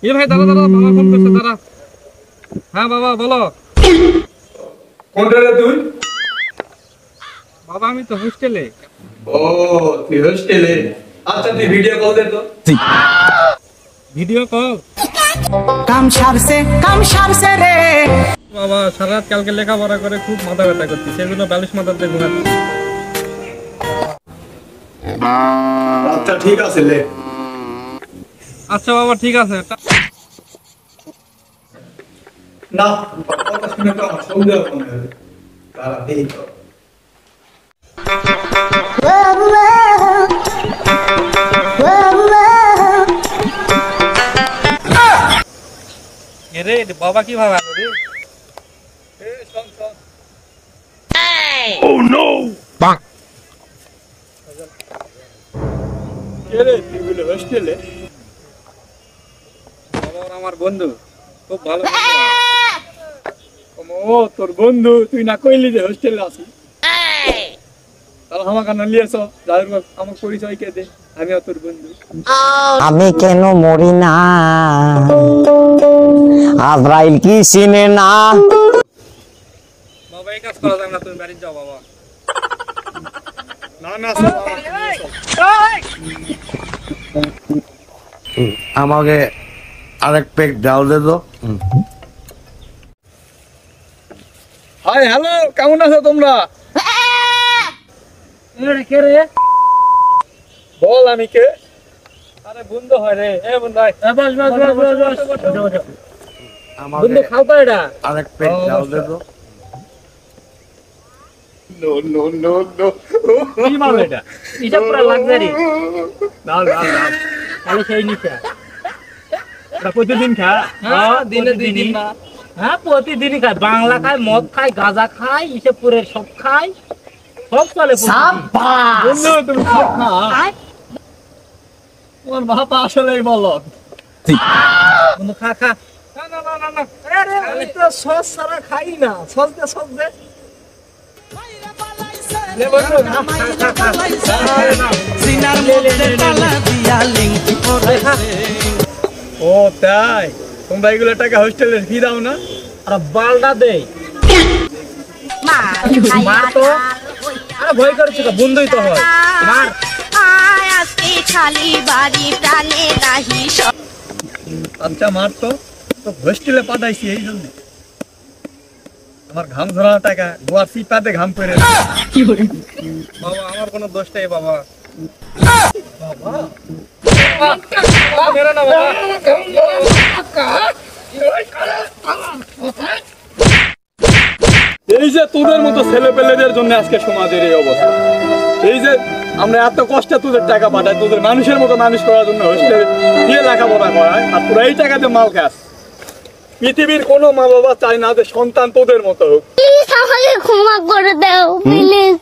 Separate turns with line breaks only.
এ ভাই দাঁড়া দাঁড়া, বাবা ফোন করছে, দাঁড়া। হ্যাঁ বাবা বলো।
কোনটা রে তুই?
বাবা আমি তো হোস্টেলে।
ও তুই হোস্টেলে? আচ্ছা তুই ভিডিও কল দে তো।
Video call?
কাম সারছে রে
বাবা সারা রাত কালকে লেখাপড়া করে খুব মাথা ব্যথা করছি, সেজন্য বালিশ মাথাতে ঘুমাচ্ছি।
আচ্ছা ঠিক আছে লে।
আচ্ছা বাবা ঠিক আছে।
না কথা শুনে তো আমার সন্দেহ মনে হয়। তারা এই তো
রে বাবা কি ভাবে রে?
Oh no! Bang! কে তুই বলে হোস্টেলে?
বাবা আমার বন্ধু, খুব ভালো বন্ধু।
ও তোর বন্ধু, তুই না কইলি যে হোস্টেলে আছিস? তাহলে আমাকে না লিয়েছ, যাদের আমার পরিচয় কে দে, আমিও তোর বন্ধু।
আমি কেন মরি না আজরাইল কি চিনে না
বাবা এই কাজ করা যাবে না, তুমি বাড়ি যাও বাবা।
না না সব
আমাকে আরেক পেক ডাল দে তো।
হাই হ্যালো, কেমন আছো তোমরা?
কে রে?
বল আমি কে?
আরে বন্ধু হয় রে। এ বন্ধু আয়। বস বস বস বস বস।
আমাকে
বন্ধু খাও তো এটা।
আরেক পেক ডাল দে তো।
নো নো নো নো
কি মাল এটা? এটা পুরো লাক্সারি। দাও দাও দাও। তাহলে সেই নিচে।
এটা প্রতিদিন খা?
হ্যাঁ দিনে দুই দিন না। হ্যাঁ প্রতিদিনই খায়, বাংলা খায়, মদ খায়, গাঁজা খায়, ইসেপুরের সব খায়, সব চলে।
বন্ধু তুমি সব খা? তোমার বাপ আসলেই বলো।
বন্ধু খা খা। না না না না না। আরে আমি তো সস ছাড়া খাই না। সস দে সস দে। লে বন্ধু খা খা খা।
সিনার মধ্যে তালা দিয়া লিংকি পড়েছে
ও তাই? তোমরা এগুলো টাকা হোস্টেলের ফি দাও না?
আরে বালটা দে। মার তো। আরে ভয় করছিস তো, বন্ধুই তো হয়। মার।
আজকে খালি বাড়ি প্রাণে নাহি
আচ্ছা মার তো। তো হোস্টেলে পাঠাইছি এই জন্য আমার ঘাম ঝরানো টাকা গোয়ার সিপাতে ঘাম পড়ে।
বাবা আমার কোনো দোষ নেই বাবা। মেরো না বাবা।
এই যে তোদের মতো ছেলে পেলেদের জন্য আজকে সমাজের এই অবস্থা। এই যে আমরা এত কষ্টে তোদের টাকা পাঠাই, তোদের মানুষের মতো মানুষ করার জন্য হোস্টেলে দিয়ে লেখাপড়া করায়, আর তোরা এই টাকাতে মাল খাস। পৃথিবীর কোনো মা বাবা চায় না যে সন্তান তোদের মতো হোক।
প্লিজ আমাকে ক্ষমা করে দাও প্লিজ।